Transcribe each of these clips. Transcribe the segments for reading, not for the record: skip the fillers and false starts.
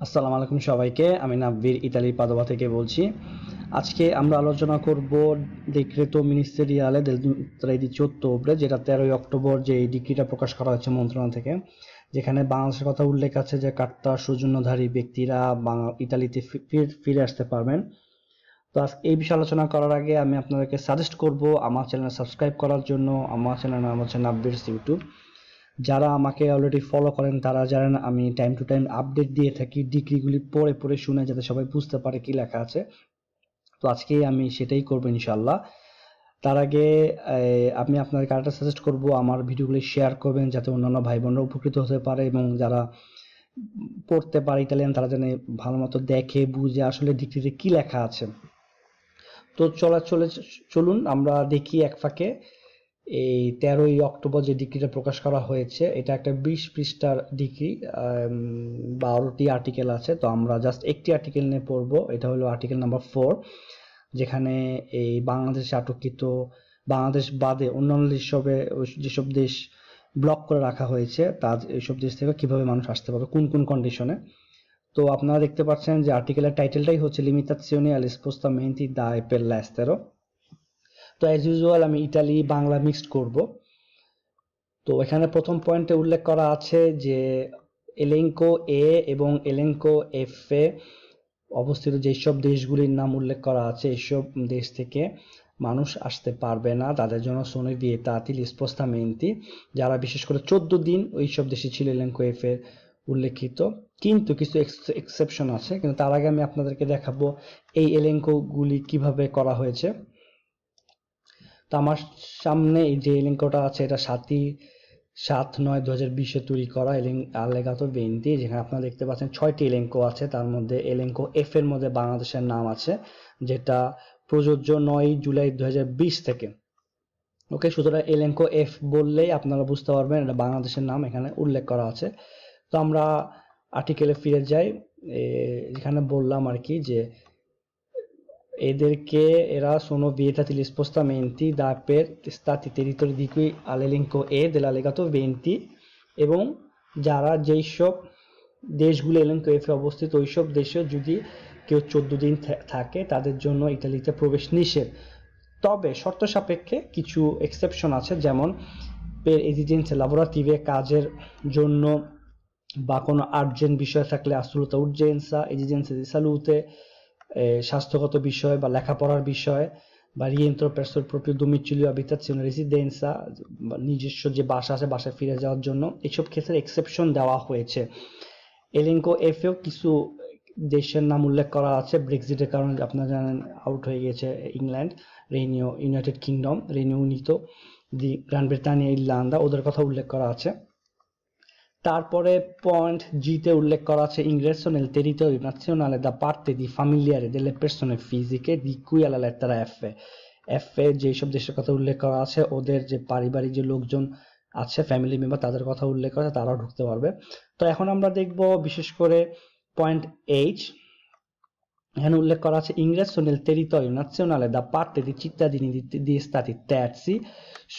আসসালামু আলাইকুম সবাইকে। আমি নাব্বির ইতালি পাদোভা থেকে বলছি। আজকে আমরা আলোচনা করব ডিক্রেতো মিনিস্টেরিয়ালে del 13 ottobre, যেটা 13 অক্টোবর যে এই ডিক্রিটা প্রকাশ করা হয়েছে মন্ত্রণালয় থেকে, যেখানে বাংলাদেশের কথা উল্লেখ আছে যে কার্তা সৌজন্যধারী ব্যক্তিরা ইতালিতে ফিরে আসতে পারবেন। তো এই বিষয়ে আলোচনা করার আগে আমি আপনাদেরকে সাজেস্ট করব আমার চ্যানেল সাবস্ক্রাইব করার জন্য। আমার চ্যানেলের নাম হচ্ছে নাব্বির ইউটিউব। যারা আমাকে অলরেডি ফলো করেন তারা জানেন আমি টাইম টু টাইম আপডেট দিয়ে থাকি, ডিগ্রিগুলি পড়ে পড়ে শুনে, যাতে সবাই বুঝতে পারে কি লেখা আছে। তো আজকে আমি সেটাই করবো ইনশাল্লাহ। তার আগে আমি আপনাদের কার্ডটা সাজেস্ট করব আমার ভিডিওগুলি শেয়ার করবেন, যাতে অন্যান্য ভাই বোনরা উপকৃত হতে পারে, এবং যারা পড়তে পারে ইতালিয়ান তারা যেন ভালো মতো দেখে বুঝে আসলে ডিগ্রিতে কি লেখা আছে। তো চলুন আমরা দেখি এক ফাঁকে এই 13 অক্টোবর যে ডিক্রিটা প্রকাশ করা হয়েছে। এটা একটা 20 পৃষ্ঠার ডিক্রি, 12টি আর্টিকেল আছে। তো আমরা জাস্ট একটি আর্টিকেল নিয়ে পড়বো, এটা হলো আর্টিকেল নাম্বার 4, যেখানে এই বাংলাদেশে আটককৃত, বাংলাদেশ বাদে অন্যান্য যেসব দেশ ব্লক করে রাখা হয়েছে তার এইসব দেশ থেকে কিভাবে মানুষ আসতে পারবে, কোন কোন কন্ডিশনে। তো আপনারা দেখতে পাচ্ছেন যে আর্টিকেলের টাইটেলটাই হচ্ছে লিমিটাzioni agli spostamenti da e per l'estero। তো অ্যাজ ইউজুয়াল আমি ইতালি বাংলা মিক্সড করব। তো এখানে প্রথম পয়েন্টে উল্লেখ করা আছে যে এলেঙ্কো এ এবং এলেঙ্কো এফ এ অবস্থিত যেসব দেশগুলির নাম উল্লেখ করা আছে, এসব দেশ থেকে মানুষ আসতে পারবে না, তাদের জন্য sono vietati gli spostamenti, যারা বিশেষ করে 14 দিন ওইসব দেশে ছিল এলেঙ্কো এফ এর উল্লেখিত। কিন্তু কিছু এক্সেপশন আছে, কিন্তু তার আগে আমি আপনাদেরকে দেখাবো এই এলেঙ্কো গুলি কিভাবে করা হয়েছে। তো আমার সামনে এই যে এলেঙ্কোটা আছে, এটা 7/9/2020 তৈরি করা আলেগাতো 20, যেখানে আপনারা দেখতে পাচ্ছেন 6টি এলেঙ্কো আছে। তার মধ্যে এলেঙ্কো এফ এর মধ্যে বাংলাদেশের নাম আছে, যেটা প্রযোজ্য 9 জুলাই 2020 থেকে। ওকে, সুতরাং এলেঙ্কো এফ বললেই আপনারা বুঝতে পারবেন এটা বাংলাদেশের নাম এখানে উল্লেখ করা আছে। তো আমরা আর্টিকেলে ফিরে যাই। যেখানে বললাম আর কি যে eরা sono vietati gli spostamenti da per stati territori di cui all'elenco E dell'allegato 20, এবং যারা যেই সব দেশগুলো এলেঙ্কো এফ এ অবস্থিত ওইসব দেশে যদি কেউ 14 দিন থাকে তাদের জন্য ইতালিতে প্রবেশ নিষেধ। তবে শর্ত সাপেক্ষে কিছু এক্সেপশন আছে, যেমন per esigenze lavorative, কাজের জন্য বা কোনো আর্জেন্ট বিষয় থাকলে, assoluta urgenza, esigenze di salute, স্বাস্থ্যগত বিষয় বা লেখাপড়ার বিষয়, বা rientro presso il proprio domicilio, abitazione, residenza, নিজস্ব যে বাসা আছে বাসায় ফিরে যাওয়ার জন্য, এইসব ক্ষেত্রে এক্সেপশন দেওয়া হয়েছে। এলেঙ্কো এফ এও কিছু দেশের নাম উল্লেখ করা আছে ব্রেক্সিটের কারণে, আপনারা জানেন আউট হয়ে গেছে ইংল্যান্ড, ইউনাইটেড কিংডম, রেনিও উনিতো, দি গ্র্যান্ড ব্রিটানিয়া, ইরলান্ডা, ওদের কথা উল্লেখ করা আছে। তারপরে পয়েন্ট জিতে উল্লেখ করা আছে ingresso nel territorio nazionale da parte di familiari delle persone fisiche di cui alla lettera F। F এ যেসব দেশের কথা উল্লেখ করা আছে ওদের যে পারিবারিক যে লোকজন আছে, ফ্যামিলি মেম্বার, তাদের কথা উল্লেখ করা আছে, তারাও ঢুকতে পারবে। তো এখন আমরা দেখব বিশেষ করে পয়েন্ট এইচ। এখানে উল্লেখ করা আছে ingresso nel territorio nazionale da parte di cittadini di stati terzi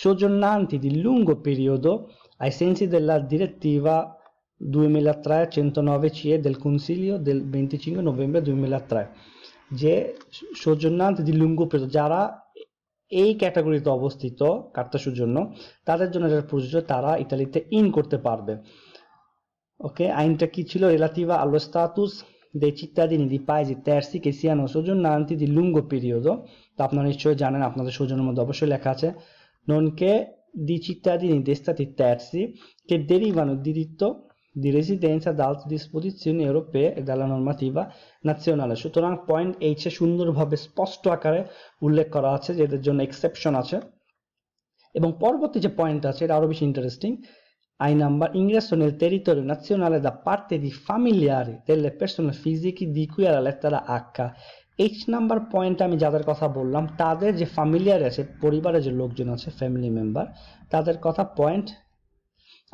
soggiornanti di lungo periodo ai sensi della direttiva 2003/109 CE del Consiglio del 25 novembre 2003, যে soggiornanti di lungo periodo, যারা এই ক্যাটাগরিতে অবস্থিত কার্তাসুর জন্য, তাদের জন্য যারা প্রযোজ্য তারা ইতালিতে ইন করতে পারবে। ওকে, আইনটা কি ছিল? relativa allo status dei cittadini di paesi terzi che siano soggiornanti di lungo periodo। তো আপনারা নিশ্চয়ই জানেন, আপনাদের সৌজন্যের মধ্যে অবশ্যই লেখা আছে nonché di cittadini di stati terzi che derivano il diritto di residenza da altre disposizioni europee e dalla normativa nazionale। সুতরাং পয়েন্ট এইচ এ সুন্দরভাবে স্পষ্ট আকারে উল্লেখ করা আছে যে এদের জন্য এক্সেপশন আছে। এবং পরবর্তী যে পয়েন্ট আছে এটা আরো বেশি interesting. ai number ingresso nel territorio nazionale da parte di familiari delle persone fisiche di cui alla lettera H। H number point আমি যাদের কথা বললাম তাদের যে ফ্যামিলিয়ার আছে, পরিবারের যে লোকজন আছে, ফ্যামিলি মেম্বার, তাদের কথা পয়েন্ট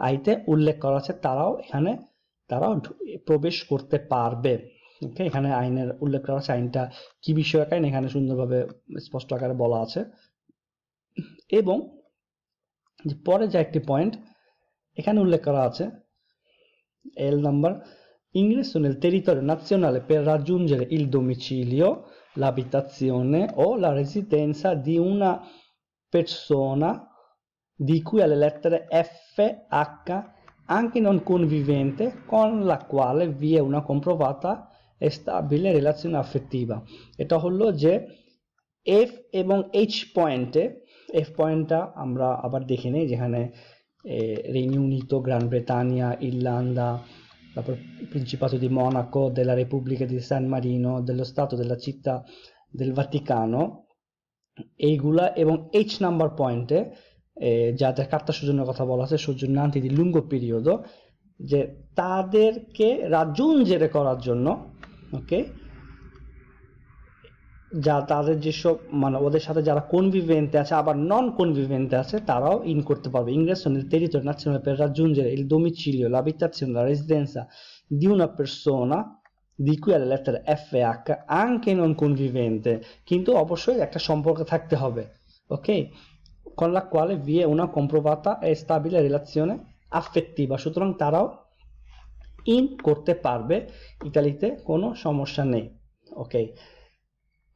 আইতে উল্লেখ করা আছে, তারাও প্রবেশ করতে পারবে। ওকে, এখানে আইনের উল্লেখ করা আছে, আইনটা কি বিষয়ক আইন এখানে সুন্দরভাবে স্পষ্ট আকারে বলা আছে। এবং পরে যে একটি পয়েন্ট এখানে উল্লেখ করা আছে এল number ingresso nel territorio nazionale per raggiungere il domicilio, l'abitazione o la residenza di una persona di cui alle lettere F, H, anche non convivente, con la quale vi è una comprovata e stabile relazione affettiva। এটা হলো যে F এবং H পয়েন্টে, F পয়েন্টটা আমরা আবার দেখে নেই, যেখানে Regno Unito, Gran Bretagna, Irlanda, তারপর Principato di Monaco, della Repubblica di San Marino, dello Stato della Città del Vaticano, এইগুলা, এবং H নাম্বার পয়েন্টে যাদের কার্তা সৌজন্যের কথা বলা আছে, সৌজন্যান্তি di lungo periodo, যে তাদেরকে রাজুঞ্জেরে করার জন্য, ওকে, যা তাদের যেসব মানে ওদের সাথে যারা কনভিভেন্টে আছে আবার নন কনভিভেন্টে আছে তারাও ইন করতে পারবে। ingresso nel territorio nazionale per raggiungere il domicilio, l'abitazione, la residenza di una persona di cui alle lettere F e H, anche non convivente, কিন্তু অবশ্যই একটা সম্পর্ক থাকতে হবে, ওকে, con la quale vi è una comprovata e stabile relazione affettiva, সুতরাং তারাও in করতে পারবে, ইতালিতে কোনো সমস্যা নেই, ওকে।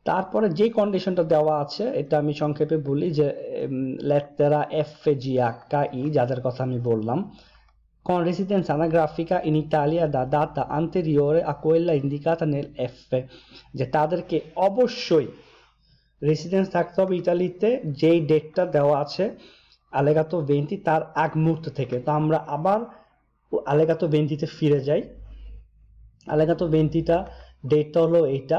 তারপরে যে কন্ডিশনটা দেওয়া আছে এটা আমি সংক্ষেপে বলি, যে lettera F, G, H, I যাদের কথা আমি বললাম, con residenza anagrafica in Italia da data anteriore a quella indicata nel F, যে তাদেরকে অবশ্যই রেসিডেন্স থাকতে হবে ইতালিতে যেই ডেটটা দেওয়া আছে আলেগাতো 20 তার আগ মুহূর্ত থেকে। তো আমরা আবার আলেগাতো 20তে ফিরে যাই। আলেগাতো 20টা ডেটটা হলো এইটা,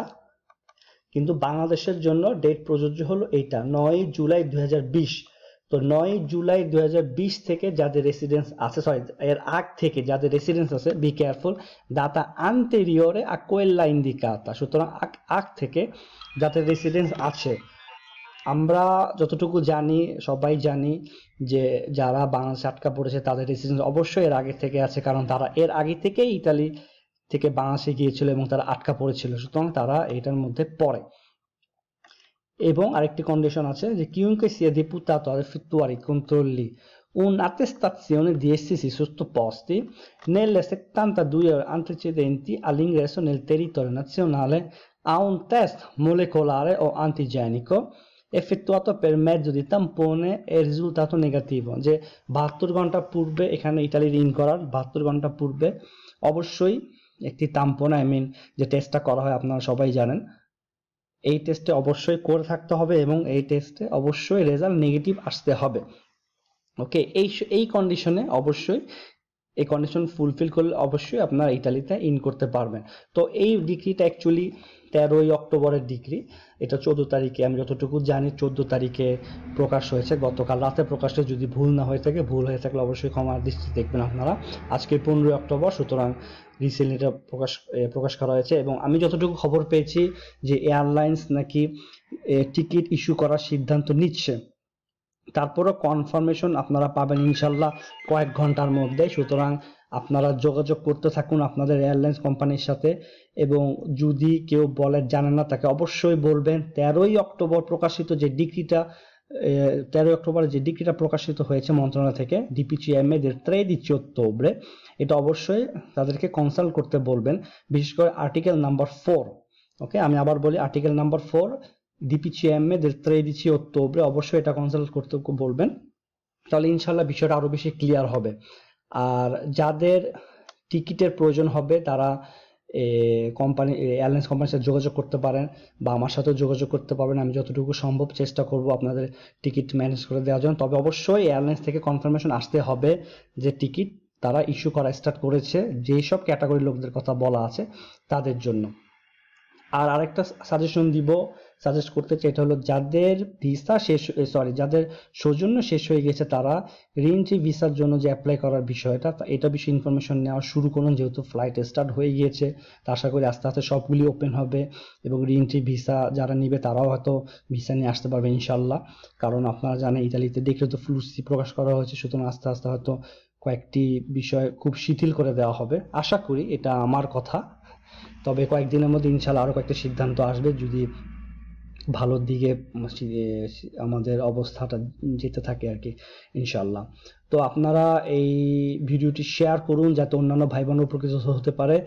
কিন্তু বাংলাদেশের জন্য ডেট প্রযোজ্য হলো এইটা 9 জুলাই 2020। তো 9 জুলাই 2020 থেকে যাদের রেসিডেন্স আছে, সরি এর আগ থেকে যাদের রেসিডেন্স আছে, বি কেয়ারফুল, ডাটা আন্টেরিয়রে আ কোয়েল্লা ইন্ডিকাতা, সুতরাং আগ থেকে যাদের রেসিডেন্স আছে, আমরা যতটুকু জানি সবাই জানি যে যারা বাংলাদেশে আটকা পড়েছে তাদের রেসিডেন্স অবশ্যই এর আগে থেকে আছে, কারণ তারা এর আগে থেকেই ইতালি থেকে বাংলাদেশে গিয়েছিল এবং তারা আটকা পড়েছিল, সুতরাং তারা এটার মধ্যে পড়ে। এবং আরেকটি কন্ডিশন আছে যে chiunque sia deputato ad effettuare i controlli un'attestazione di essersi sottoposti nelle 72 ore antecedenti all'ingresso nel territorio nazionale a un test molecolare o antigenico effettuato per mezzo di tampone e risultato negativo, যে 72 ঘন্টা পূর্বে এখানে ইতালির in করার 72 ঘন্টা পূর্বে অবশ্যই একটি তাম্পন, আই মিন যে টেস্টটা করা হয় আপনারা সবাই জানেন, এই টেস্টে অবশ্যই করে থাকতে হবে এবং এই টেস্টে অবশ্যই রেজাল্ট নেগেটিভ আসতে হবে, ওকে। এই কন্ডিশনে অবশ্যই এই কন্ডিশন ফুলফিল করলে অবশ্যই আপনারা ইতালিতে ইন করতে পারবেন। তো এই ডিগ্রিটা অ্যাকচুয়ালি 13ই অক্টোবরের ডিগ্রি, এটা 14 তারিখে, আমি যতটুকু জানি 14 তারিখে প্রকাশ হয়েছে, গতকাল রাতে প্রকাশ হয়েছে, যদি ভুল না হয়ে থাকে, ভুল হয়ে থাকলে অবশ্যই ক্ষমার দৃষ্টি দেখবেন আপনারা। আজকে 15ই অক্টোবর, সুতরাং রিসেন্টলি এটা প্রকাশ করা হয়েছে। এবং আমি যতটুকু খবর পেয়েছি যে এয়ারলাইন্স নাকি টিকিট ইস্যু করার সিদ্ধান্ত নিচ্ছে, তারপরও কনফার্মেশন আপনারা পাবেন ইনশাল্লাহ কয়েক ঘন্টার মধ্যে, সুতরাং আপনারা যোগাযোগ করতে থাকুন আপনাদের এয়ারলাইন্স কোম্পানির সাথে। এবং যদি কেউ বলে জানেন না, তাকে অবশ্যই বলবেন 13ই অক্টোবর প্রকাশিত যে ডিক্রিটা 13 অক্টোবরে যে ডিক্রিটা প্রকাশিত হয়েছে মন্ত্রণালয় থেকে, DPCM del 13 ottobre, এটা অবশ্যই তাদেরকে কনসাল্ট করতে বলবেন, বিশেষ করে আর্টিকেল নাম্বার 4, ওকে। আমি আবার বলি, article number 4 DPCM del 13 ottobre, অবশ্যই এটা কনসাল্ট করতে বলবেন, তাহলে ইনশাল্লাহ বিষয়টা আরো বেশি ক্লিয়ার হবে। আর যাদের টিকিটের প্রয়োজন হবে তারা কোম্পানি এয়ারলাইন্স কোম্পানির সাথে যোগাযোগ করতে পারেন বা আমার সাথেও যোগাযোগ করতে পারবেন। আমি যতটুকু সম্ভব চেষ্টা করব আপনাদের টিকিট ম্যানেজ করে দেওয়ার জন্য। তবে অবশ্যই এয়ারলাইন্স থেকে কনফার্মেশন আসতে হবে যে টিকিট তারা ইস্যু করা স্টার্ট করেছে, যেসব ক্যাটাগরির লোকদের কথা বলা আছে তাদের জন্য। আর আরেকটা সাজেস্ট করতে চাই, এটা হলো যাদের ভিসা যাদের সৌজন্য শেষ হয়ে গেছে তারা রিএন্ট্রি ভিসার জন্য যে অ্যাপ্লাই করার বিষয়টা, এটা বিষয়ে ইনফরমেশন নেওয়া শুরু করুন, যেহেতু ফ্লাইট স্টার্ট হয়ে গিয়েছে। তা আশা করি আস্তে আস্তে সবগুলি ওপেন হবে এবং রিএন্ট্রি ভিসা যারা নিবে তারাও হয়তো ভিসা নিয়ে আসতে পারবে ইনশাল্লাহ। কারণ আপনারা জানেন ইতালিতে দেখলে তো ফ্লুসি প্রকাশ করা হয়েছে, সুতরাং আস্তে আস্তে হয়তো কয়েকটি বিষয় খুব শিথিল করে দেওয়া হবে, আশা করি, এটা আমার কথা। তবে কয়েকদিনের মধ্যে ইনশাল্লাহ আরো কয়েকটা সিদ্ধান্ত আসবে যদি ভালোর দিকে আমাদের অবস্থাটা যেতে থাকে আর কি, ইনশাল্লাহ। তো আপনারা এই ভিডিওটি শেয়ার করুন যাতে অন্যান্য ভাই বোনের উপকৃত হতে পারে।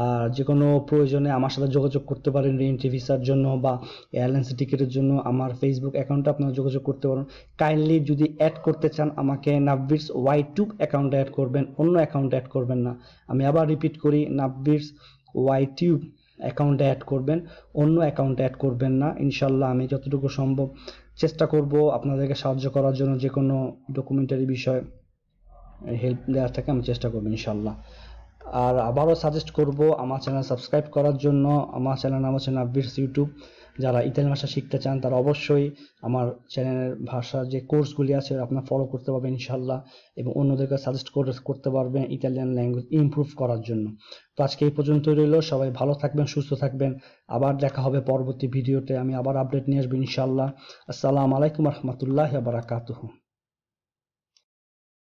আর যে কোনো প্রয়োজনে আমার সাথে যোগাযোগ করতে পারেন, রিএন্ট্রি ভিসার জন্য বা এয়ারলাইন্স টিকিটের জন্য আমার ফেসবুক অ্যাকাউন্টে আপনারা যোগাযোগ করতে পারেন। কাইন্ডলি যদি অ্যাড করতে চান আমাকে নাব্বিরস ওয়াই2 অ্যাকাউন্টে অ্যাড করবেন, অন্য অ্যাকাউন্টে অ্যাড করবেন না। আমি আবার রিপিট করি, নাব্বিরস ওয়াই2 অ্যাকাউন্টে অ্যাড করবেন, অন্য অ্যাকাউন্টে অ্যাড করবেন না। ইনশাল্লাহ আমি যতটুকু সম্ভব চেষ্টা করব আপনাদেরকে সাহায্য করার জন্য, যে কোনো ডকুমেন্টারি বিষয় হেল্প দেওয়ার থেকে আমি চেষ্টা করবো ইনশাল্লাহ। আর আবারও সাজেস্ট করব আমার চ্যানেল সাবস্ক্রাইব করার জন্য। আমার চ্যানেল নাম হচ্ছে নাব্বিরস ইউটিউব। যারা ইতালি ভাষা শিখতে চান তারা অবশ্যই আমার চ্যানেলের ভাষার যে কোর্সগুলি আছে আপনারা ফলো করতে পারবেন ইনশাল্লাহ, এবং অন্যদেরকে সাজেস্ট করতে পারবেন ইতালিয়ান ল্যাঙ্গুয়েজ ইমপ্রুভ করার জন্য। তো আজকে এই পর্যন্তই রইল, সবাই ভালো থাকবেন, সুস্থ থাকবেন। আবার দেখা হবে পরবর্তী ভিডিওতে, আমি আবার আপডেট নিয়ে আসবো ইনশাল্লাহ। আসসালামু আলাইকুম রহমতুল্লাহ বারাকাতুহু।